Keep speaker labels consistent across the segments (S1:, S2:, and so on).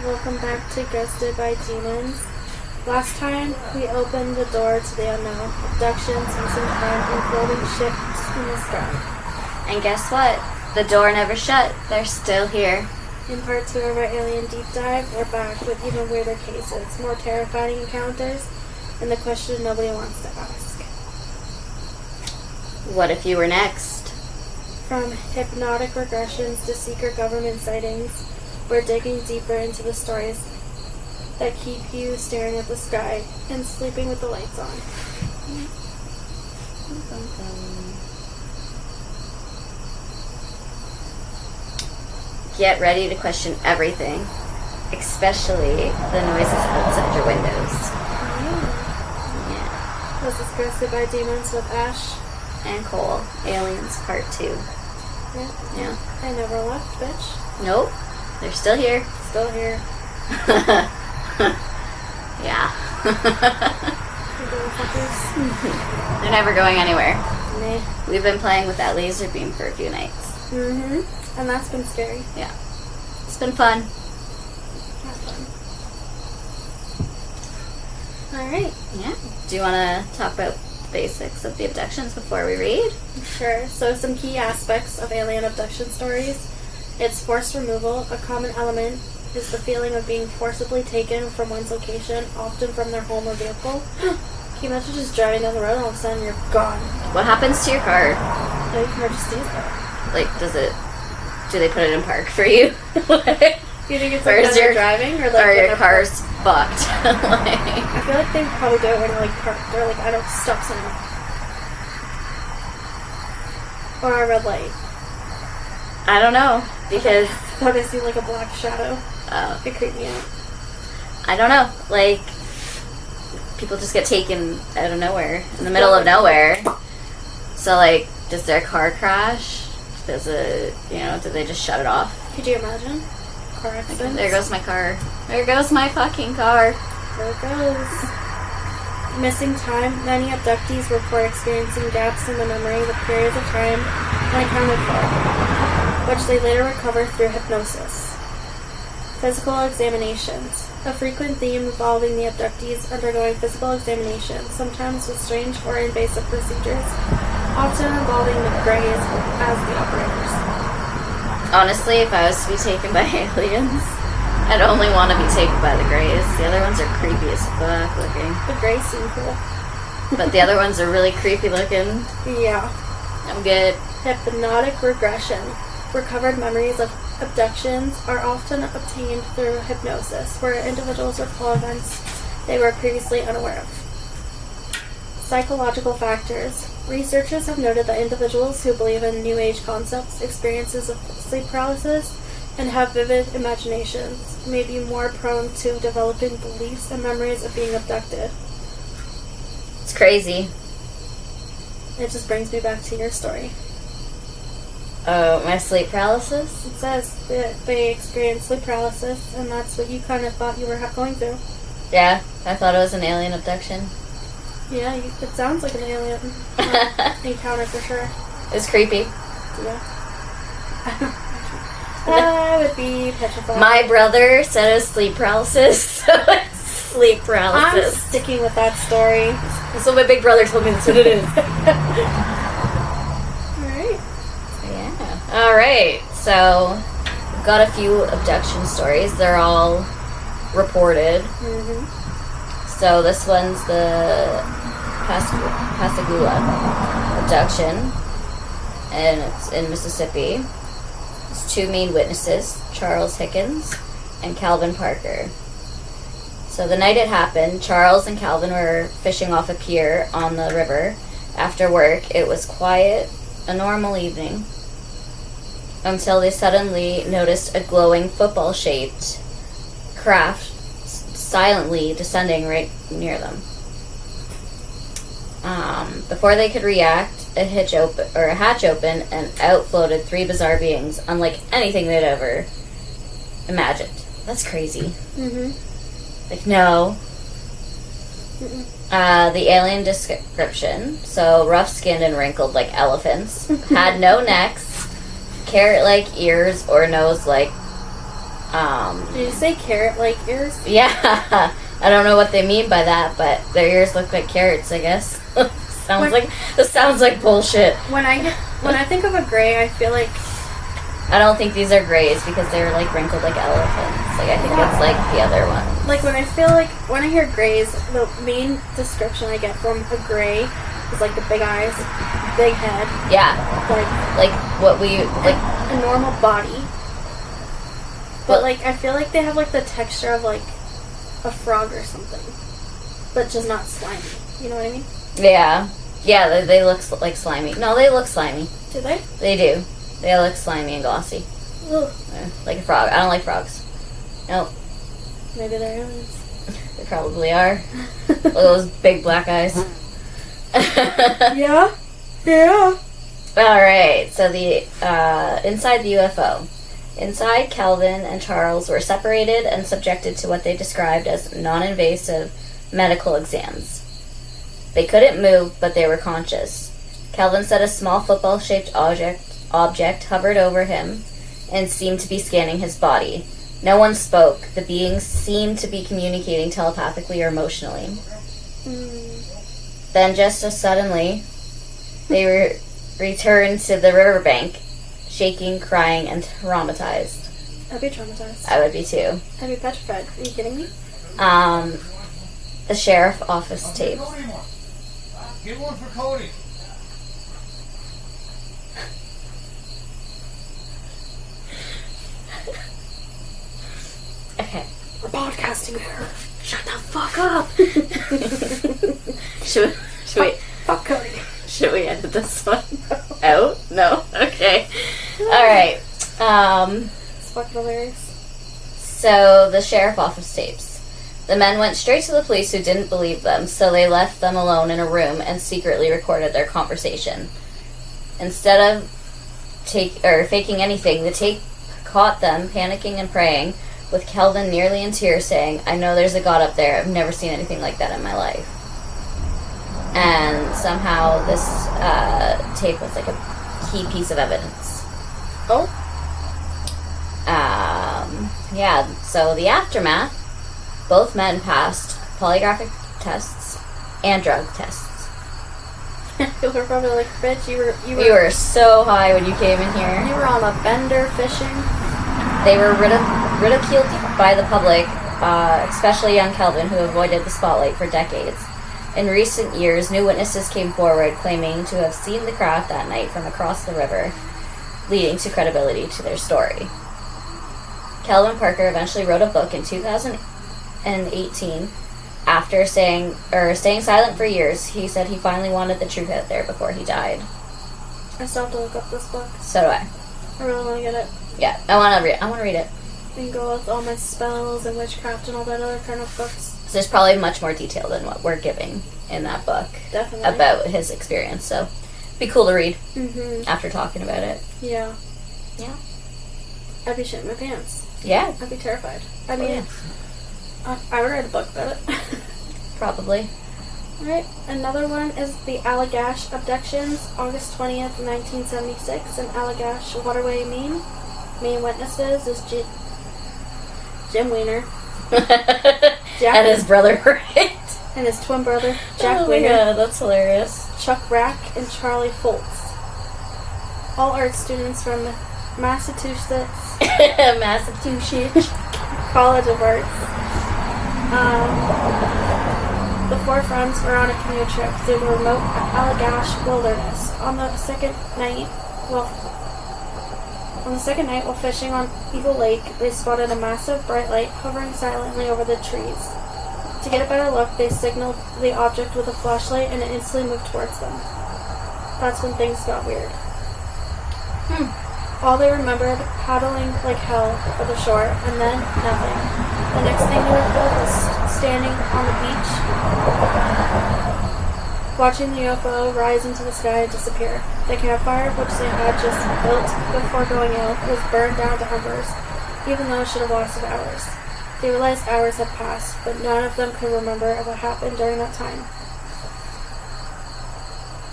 S1: welcome back to Ghosted by Demons. Last time, we opened the door to the unknown, abductions, missing time, and floating ships in the sky.
S2: And guess what? The door never shut. They're still here.
S1: In part 2 of our alien deep dive, we're back with even weirder cases, more terrifying encounters, and the question nobody wants to ask.
S2: What if you were next?
S1: From hypnotic regressions to secret government sightings, we're digging deeper into the stories that keep you staring at the sky and sleeping with the lights on.
S2: Get ready to question everything, especially the noises outside your windows. Yeah.
S1: This is Ghosted by Demons with Ash
S2: and Cole. Aliens Part 2. Yeah.
S1: I never left, bitch.
S2: Nope. They're still here.
S1: Still here.
S2: Yeah.
S1: They're
S2: never going anywhere.
S1: Nah.
S2: We've been playing with that laser beam for a few nights.
S1: Mm-hmm. And that's been scary.
S2: Yeah. It's been fun.
S1: Have fun. Alright.
S2: Yeah. Do you want to talk about the basics of the abductions before we read?
S1: Sure. So some key aspects of alien abduction stories. It's forced removal. A common element is the feeling of being forcibly taken from one's location, often from their home or vehicle. Can you imagine just driving down the road and all of a sudden you're gone?
S2: What happens to your car?
S1: Like, it just stays there.
S2: Like, do they put it in park for you?
S1: You think it's like when you're driving? Or like
S2: your car's fucked?
S1: I feel like they probably do it when you're like parked. They're like, I don't stop sign. Or a red light.
S2: I don't know, because...
S1: I thought I see like a black shadow.
S2: Oh.
S1: It creeped me out.
S2: I don't know. Like, people just get taken out of nowhere, in the middle of nowhere. So, like, does their car crash? Does it, do they just shut it off?
S1: Could you imagine? Car accident?
S2: There goes my car. There goes my fucking car.
S1: There it goes. Missing time. Many abductees report experiencing gaps in the memory with periods of time unaccounted for, which they later recover through hypnosis. Physical examinations. A frequent theme involving the abductees undergoing physical examinations, sometimes with strange or invasive procedures, often involving the Greys as the operators.
S2: Honestly, if I was to be taken by aliens, I'd only want to be taken by the Greys. The other ones are creepy as fuck looking.
S1: The Greys seem cool.
S2: But the other ones are really creepy looking.
S1: Yeah.
S2: I'm good.
S1: Hypnotic regression. Recovered memories of abductions are often obtained through hypnosis, where individuals recall events they were previously unaware of. Psychological factors. Researchers have noted that individuals who believe in New Age concepts, experiences of sleep paralysis, and have vivid imaginations may be more prone to developing beliefs and memories of being abducted.
S2: It's crazy.
S1: It just brings me back to your story.
S2: Oh, my sleep paralysis?
S1: It says that they experience sleep paralysis, and that's what you kind of thought you were going through.
S2: Yeah, I thought it was an alien abduction.
S1: Yeah, it sounds like an alien encounter for sure.
S2: It's creepy.
S1: Yeah. I would be petrified.
S2: My brother said it was sleep paralysis, so it's sleep paralysis.
S1: I'm sticking with that story.
S2: That's what my big brother told me, that's what it is. Alright, so we've got a few abduction stories. They're all reported.
S1: Mm-hmm.
S2: So this one's the Pascagoula abduction, and it's in Mississippi. There's two main witnesses, Charles Hickens and Calvin Parker. So the night it happened, Charles and Calvin were fishing off a pier on the river. After work, it was quiet, a normal evening, until they suddenly noticed a glowing football-shaped craft silently descending right near them. Before they could react, a hatch opened, and out floated three bizarre beings, unlike anything they'd ever imagined. That's crazy.
S1: Mm-hmm.
S2: Like, no.
S1: Mm-mm.
S2: The alien description, so rough-skinned and wrinkled like elephants, had no necks, carrot-like ears or nose like
S1: Did you say carrot-like ears?
S2: Yeah. I don't know what they mean by that, but their ears look like carrots, I guess. This sounds like bullshit.
S1: When I think of a gray, I feel like...
S2: I don't think these are grays because they're like wrinkled like elephants. Like I think it's like the other one.
S1: Like when I hear grays, the main description I get from a gray is like the big eyes, big head.
S2: Yeah. Like what we like
S1: a normal body. But like I feel like they have like the texture of like a frog or something, but just not slimy. You know what I mean?
S2: Yeah. Yeah, they look like slimy. No, they look slimy.
S1: Do they?
S2: They do. They look slimy and glossy.
S1: Ugh.
S2: Like a frog. I don't like frogs. Nope.
S1: Maybe they're aliens.
S2: They probably are. Look at those big black eyes.
S1: Yeah. Yeah.
S2: Alright, so the inside the UFO. Inside, Calvin and Charles were separated and subjected to what they described as non-invasive medical exams. They couldn't move, but they were conscious. Calvin said a small football-shaped object hovered over him and seemed to be scanning his body. No one spoke. The beings seemed to be communicating telepathically or emotionally. Then, just as suddenly, they returned to the riverbank, shaking, crying, and traumatized.
S1: I'd be traumatized.
S2: I would be too.
S1: I'd be petrified. Are you kidding me?
S2: The sheriff office tape.
S3: Get one for Cody.
S2: Okay.
S1: We're podcasting here. Shut the fuck up.
S2: Should we?
S1: Fuck Cody.
S2: Should we edit this one out? No? Okay. Alright.
S1: It's fucking hilarious.
S2: So, the sheriff office tapes. The men went straight to the police who didn't believe them, so they left them alone in a room and secretly recorded their conversation. Instead of faking anything, the tape caught them panicking and praying, with Calvin nearly in tears saying, "I know there's a God up there. I've never seen anything like that in my life." And somehow this tape was like a key piece of evidence.
S1: Oh?
S2: Yeah, so the aftermath, both men passed polygraphic tests and drug tests.
S1: You were probably like, bitch, you
S2: were so high when you came in here.
S1: You were on a bender fishing.
S2: They were ridiculed by the public, especially young Kelvin, who avoided the spotlight for decades. In recent years, new witnesses came forward claiming to have seen the craft that night from across the river, leading to credibility to their story. Kelvin Parker eventually wrote a book in 2018. After staying silent for years, he said he finally wanted the truth out there before he died.
S1: I still have to look up this book.
S2: So do I.
S1: I really want to get it.
S2: Yeah, I want to read it.
S1: And go with all my spells and witchcraft and all that other kind of books.
S2: So there's probably much more detail than what we're giving in that book.
S1: Definitely.
S2: About his experience, so it'd be cool to read after talking about it.
S1: Yeah.
S2: Yeah.
S1: I'd be shitting my pants.
S2: Yeah.
S1: I'd be terrified. I mean, I would write a book about it.
S2: Probably.
S1: Alright, another one is the Allagash abductions, August 20th, 1976, in Allagash, Waterway, Maine. Main witnesses is Jim Weiner.
S2: And his brother, right?
S1: And his twin brother, Jack
S2: Weiner.
S1: Weiner.
S2: Oh my god, that's hilarious.
S1: Chuck Rack and Charlie Foltz. All art students from Massachusetts College of Arts. The four friends were on a canoe trip through the remote Allagash wilderness. On the second night, while fishing on Eagle Lake, they spotted a massive bright light hovering silently over the trees. To get a better look, they signaled the object with a flashlight and it instantly moved towards them. That's when things got weird. All they remembered, paddling like hell for the shore, and then nothing. The next thing they recalled was standing on the beach, watching the UFO rise into the sky and disappear. The campfire, which they had just built before going out, was burned down to embers, even though it should have lasted hours. They realized hours had passed, but none of them could remember what happened during that time.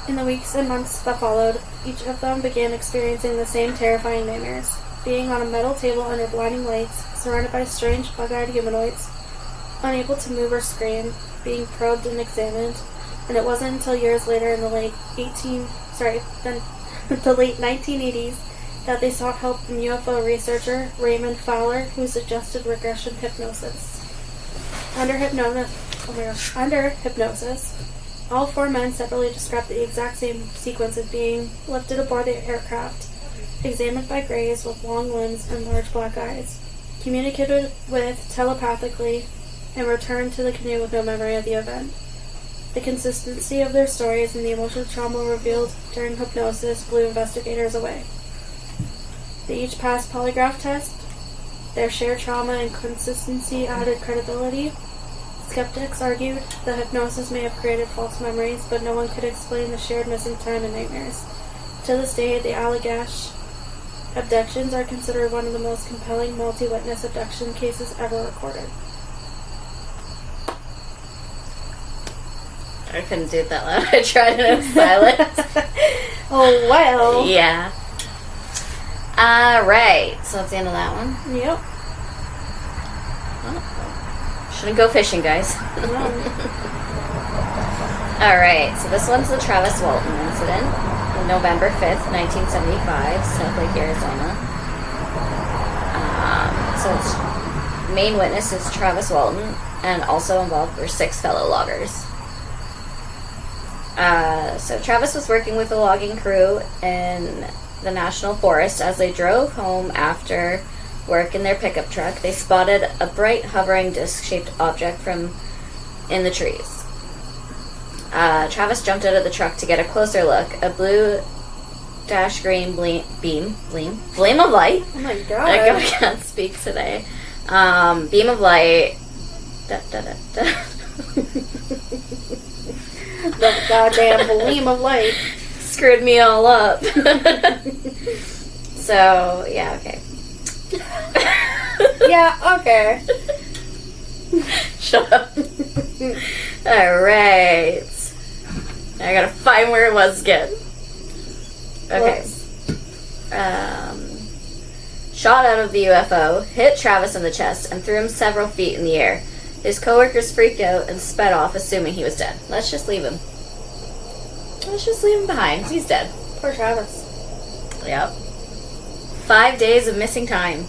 S1: In the weeks and months that followed, each of them began experiencing the same terrifying nightmares. Being on a metal table under blinding lights, surrounded by strange bug-eyed humanoids, unable to move or scream, being probed and examined, and it wasn't until years later in the late 1980s that they sought help from UFO researcher Raymond Fowler, who suggested regression hypnosis. Under hypnosis, all four men separately described the exact same sequence of being lifted aboard the aircraft, examined by greys with long limbs and large black eyes, communicated with telepathically, and returned to the canoe with no memory of the event. The consistency of their stories and the emotional trauma revealed during hypnosis blew investigators away. They each passed polygraph tests. Their shared trauma and consistency added credibility. Skeptics argued that hypnosis may have created false memories, but no one could explain the shared missing time and nightmares. To this day, the baaaack abductions are considered one of the most compelling multi-witness abduction cases ever recorded.
S2: I couldn't do it that loud. I tried and it was silent.
S1: Oh, well.
S2: Yeah. Alright, so that's the end of that one.
S1: Yep.
S2: Oh, shouldn't go fishing, guys.
S1: No.
S2: Alright, so this one's the Travis Walton incident. On November 5th, 1975, Snowflake, Arizona. So its main witness is Travis Walton, and also involved were 6 fellow loggers. So Travis was working with a logging crew in the National Forest. As they drove home after work in their pickup truck, they spotted a bright hovering disc-shaped object from in the trees. Travis jumped out of the truck to get a closer look. A blue dash green flame of light.
S1: Oh my god.
S2: I can't speak today. Beam of light.
S1: The goddamn beam of light
S2: Screwed me all up. So, yeah, okay.
S1: Yeah, okay.
S2: Shut up. Alright. I gotta find where it was again. Okay. Shot out of the UFO, hit Travis in the chest, and threw him several feet in the air. His coworkers freaked out and sped off, assuming he was dead. Let's just leave him. Let's just leave him behind. He's dead.
S1: Poor Travis.
S2: Yep. 5 days of missing time.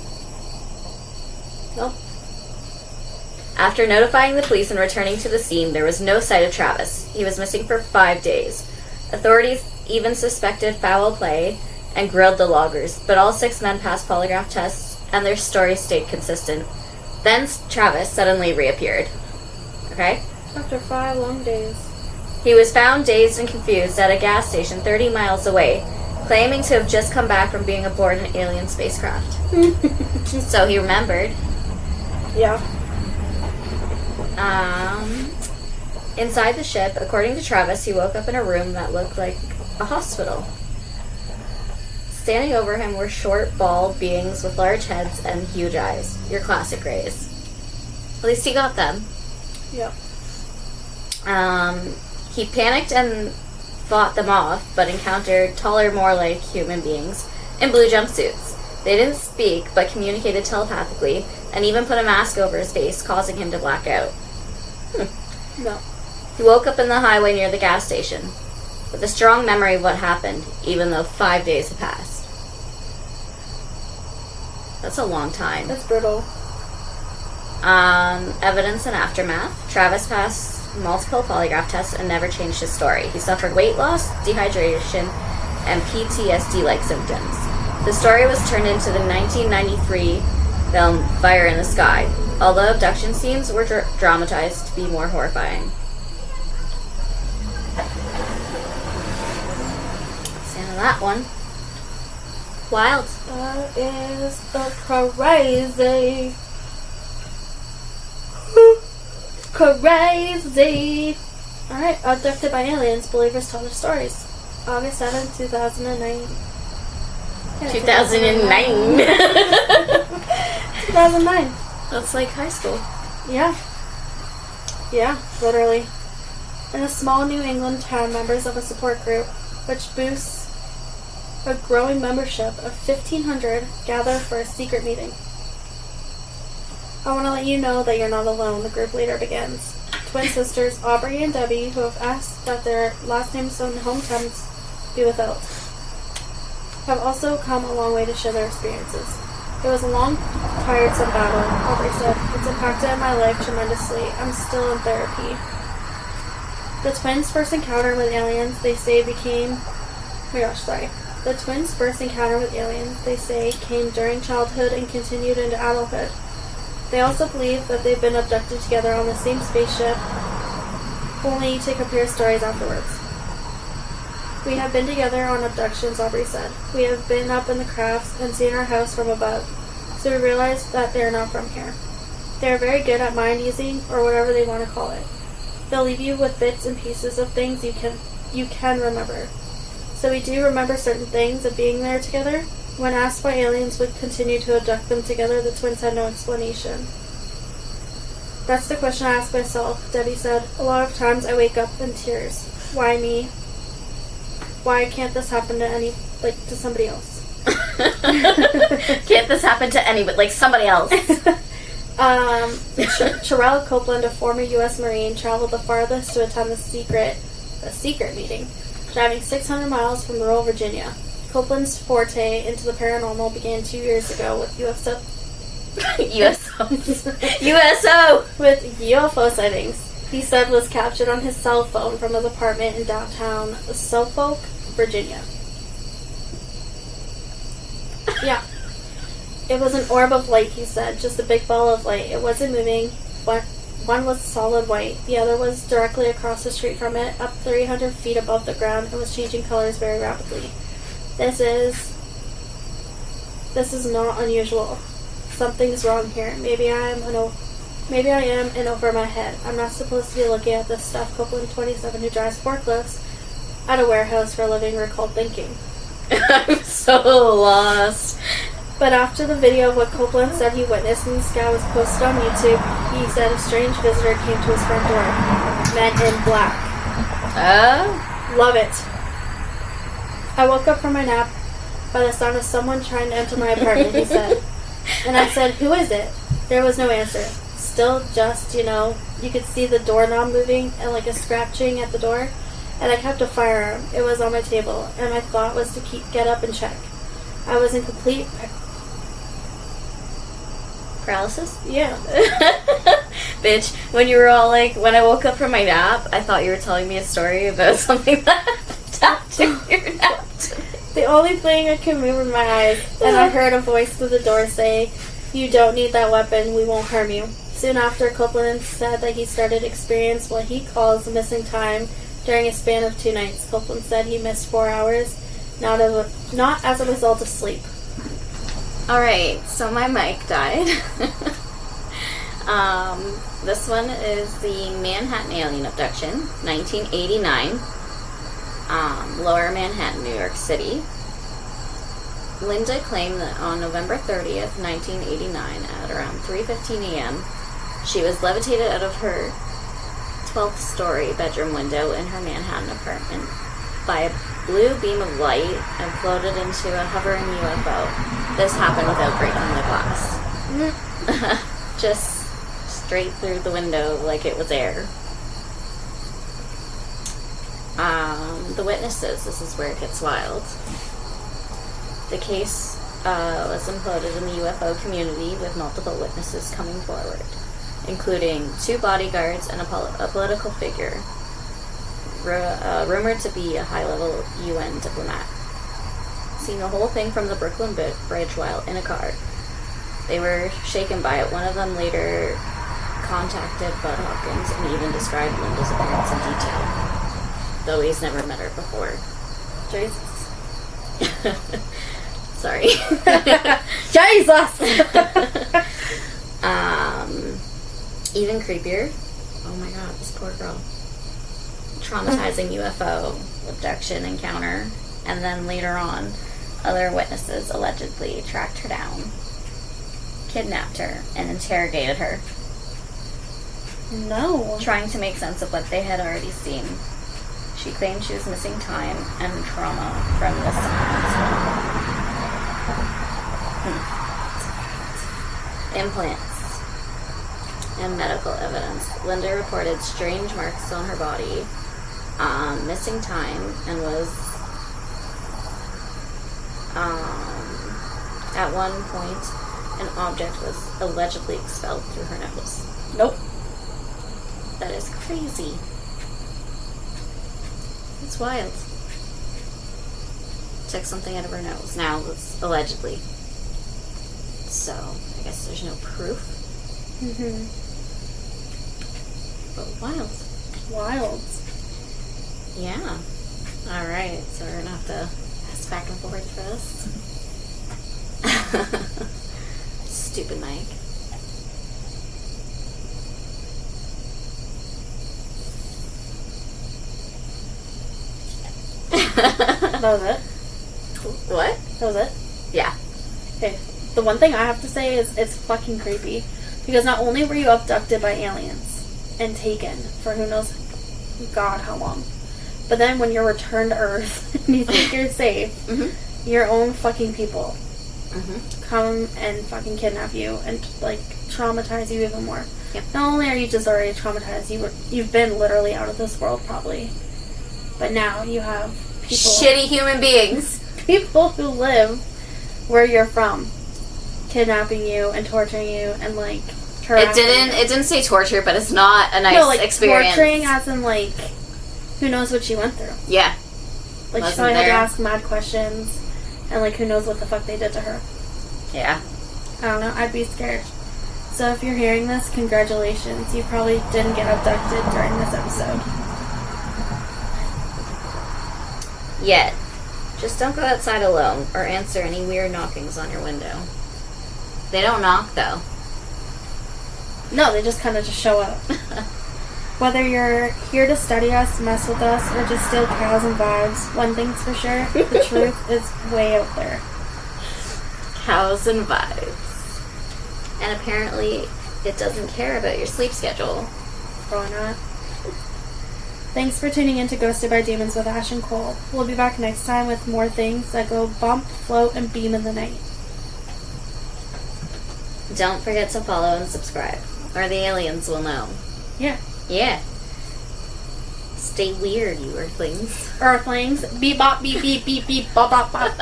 S1: Nope.
S2: After notifying the police and returning to the scene, there was no sight of Travis. He was missing for 5 days. Authorities even suspected foul play and grilled the loggers, but all 6 men passed polygraph tests and their stories stayed consistent. Then Travis suddenly reappeared. Okay?
S1: After 5 long days.
S2: He was found dazed and confused at a gas station 30 miles away, claiming to have just come back from being aboard an alien spacecraft. So he remembered.
S1: Yeah.
S2: Inside the ship, according to Travis, he woke up in a room that looked like a hospital. Standing over him were short, bald beings with large heads and huge eyes. Your classic Greys. At least he got them.
S1: Yep.
S2: He panicked and fought them off, but encountered taller, more like human beings in blue jumpsuits. They didn't speak, but communicated telepathically, and even put a mask over his face, causing him to black out.
S1: No.
S2: He woke up in the highway near the gas station, with a strong memory of what happened, even though 5 days had passed. That's a long time.
S1: That's brutal.
S2: Evidence and aftermath. Travis passed multiple polygraph tests and never changed his story. He suffered weight loss, dehydration, and PTSD-like symptoms. The story was turned into the 1993 film Fire in the Sky, although abduction scenes were dramatized to be more horrifying. That's the end of that one. Wild.
S1: That is the crazy. Crazy. Alright, abducted by aliens, believers tell their stories. August 7, 2009. Yeah,
S2: 2009.
S1: 2009.
S2: That's like high school.
S1: Yeah. Yeah, literally. In a small New England town, members of a support group, which boasts a growing membership of 1,500, gather for a secret meeting. I want to let you know that you're not alone, the group leader begins. Twin sisters Aubrey and Debbie, who have asked that their last names and hometowns be withheld, have also come a long way to share their experiences. It was a long, tiresome battle, Aubrey said. It's impacted my life tremendously. I'm still in therapy. The twins' first encounter with aliens, they say, The twins' first encounter with aliens, they say, came during childhood and continued into adulthood. They also believe that they've been abducted together on the same spaceship, only to compare stories afterwards. We have been together on abductions, Aubrey said. We have been up in the crafts and seen our house from above, so we realized that they are not from here. They are very good at mind using, or whatever they want to call it. They'll leave you with bits and pieces of things you can remember. So we do remember certain things of being there together. When asked why aliens would continue to abduct them together, the twins had no explanation. That's the question I ask myself, Debbie said. A lot of times I wake up in tears. Why me? Why can't this happen to to somebody else?
S2: Can't this happen to anybody, like somebody else?
S1: Sherelle Copeland, a former U.S. Marine, traveled the farthest to attend the secret meeting, driving 600 miles from rural Virginia. Copeland's forte into the paranormal began 2 years ago with UFO with UFO sightings. He said was captured on his cell phone from his apartment in downtown Suffolk, Virginia. Yeah. It was an orb of light, he said, just a big ball of light. It wasn't moving. One was solid white. The other was directly across the street from it, up 300 feet above the ground, and was changing colors very rapidly. This is not unusual. Something's wrong here. Maybe I am in over my head. I'm not supposed to be looking at this stuff, Copeland, 27, who drives forklifts at a warehouse for a living, recalled thinking.
S2: I'm so lost.
S1: But after the video of what Copeland said he witnessed in the sky was posted on YouTube, he said a strange visitor came to his front door. Men in black.
S2: Oh?
S1: Love it. I woke up from my nap by the sound of someone trying to enter my apartment, he said. And I said, who is it? There was no answer. Still just, you could see the doorknob moving and like a scratching at the door. And I kept a firearm. It was on my table, and my thought was to get up and check. I was in complete
S2: paralysis?
S1: Yeah.
S2: Bitch, when you were all like, when I woke up from my nap, I thought you were telling me a story about something that happened after your nap.
S1: The only thing I could move were my eyes, and I heard a voice through the door say, "You don't need that weapon, we won't harm you." Soon after, Copeland said that he started experience what he calls missing time during a span of 2 nights. Copeland said he missed 4 hours, not as a result of sleep.
S2: Alright, so my mic died. This one is the Manhattan alien abduction, 1989. Lower Manhattan, New York City. Linda claimed that on November 30th, 1989, at around 3:15 a.m., she was levitated out of her 12th story bedroom window in her Manhattan apartment by a blue beam of light and floated into a hovering UFO. This happened without breaking the glass. Just straight through the window like it was air. The witnesses, this is where it gets wild. The case was imploded in the UFO community with multiple witnesses coming forward, including 2 bodyguards and a political figure, rumored to be a high-level UN diplomat. Seeing the whole thing from the Brooklyn Bridge while in a car. They were shaken by it. One of them later contacted Bud Hopkins and even described Linda's appearance in detail, though he's never met her before.
S1: Jesus.
S2: Sorry.
S1: Jesus!
S2: Even creepier. Oh my god, this poor girl. Traumatizing UFO abduction encounter, and then later on, other witnesses allegedly tracked her down, kidnapped her, and interrogated her.
S1: No.
S2: Trying to make sense of what they had already seen. She claimed she was missing time and trauma from this implants. and medical evidence. Linda reported strange marks on her body, missing time, and was at one point an object was allegedly expelled through her nose.
S1: Nope.
S2: That is crazy. It's wild. Took something out of her nose. Now it's allegedly. So I guess there's no proof.
S1: Mm-hmm.
S2: But wild.
S1: Wild.
S2: Yeah. Alright, so we're gonna have to pass back and forth for this. Stupid Mike.
S1: That was it?
S2: What?
S1: That was it?
S2: Yeah.
S1: Okay. The one thing I have to say is it's fucking creepy. Because not only were you abducted by aliens and taken for who knows God how long, but then when you're returned to Earth and you think you're safe, your own fucking people come and fucking kidnap you and like traumatize you even more.
S2: Yep.
S1: Not only are you just already traumatized, you've been literally out of this world probably, but now you have people,
S2: shitty human beings,
S1: people who live where you're from, kidnapping you and torturing you and like harassing you.
S2: It didn't say torture, but it's not a nice experience.
S1: Torturing as in like who knows what she went through.
S2: Yeah.
S1: Like she probably had to ask mad questions and like who knows what the fuck they did to her.
S2: Yeah.
S1: I don't know, I'd be scared. So if you're hearing this, congratulations. You probably didn't get abducted during this episode.
S2: Yet. Just don't go outside alone or answer any weird knockings on your window. They don't knock, though.
S1: No, they just kind of just show up. Whether you're here to study us, mess with us, or just steal cows and vibes, one thing's for sure, the truth is way out there.
S2: Cows and vibes. And apparently, it doesn't care about your sleep schedule.
S1: Probably not. Thanks for tuning in to Ghosted by Demons with Ash and Cole. We'll be back next time with more things that go bump, float, and beam in the night.
S2: Don't forget to follow and subscribe, or the aliens will know.
S1: Yeah.
S2: Yeah. Stay weird, you earthlings.
S1: Earthlings. Beep bop beep beep beep beep bop bop bop.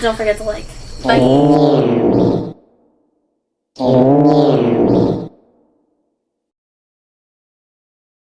S1: Don't forget to like.
S2: Bye.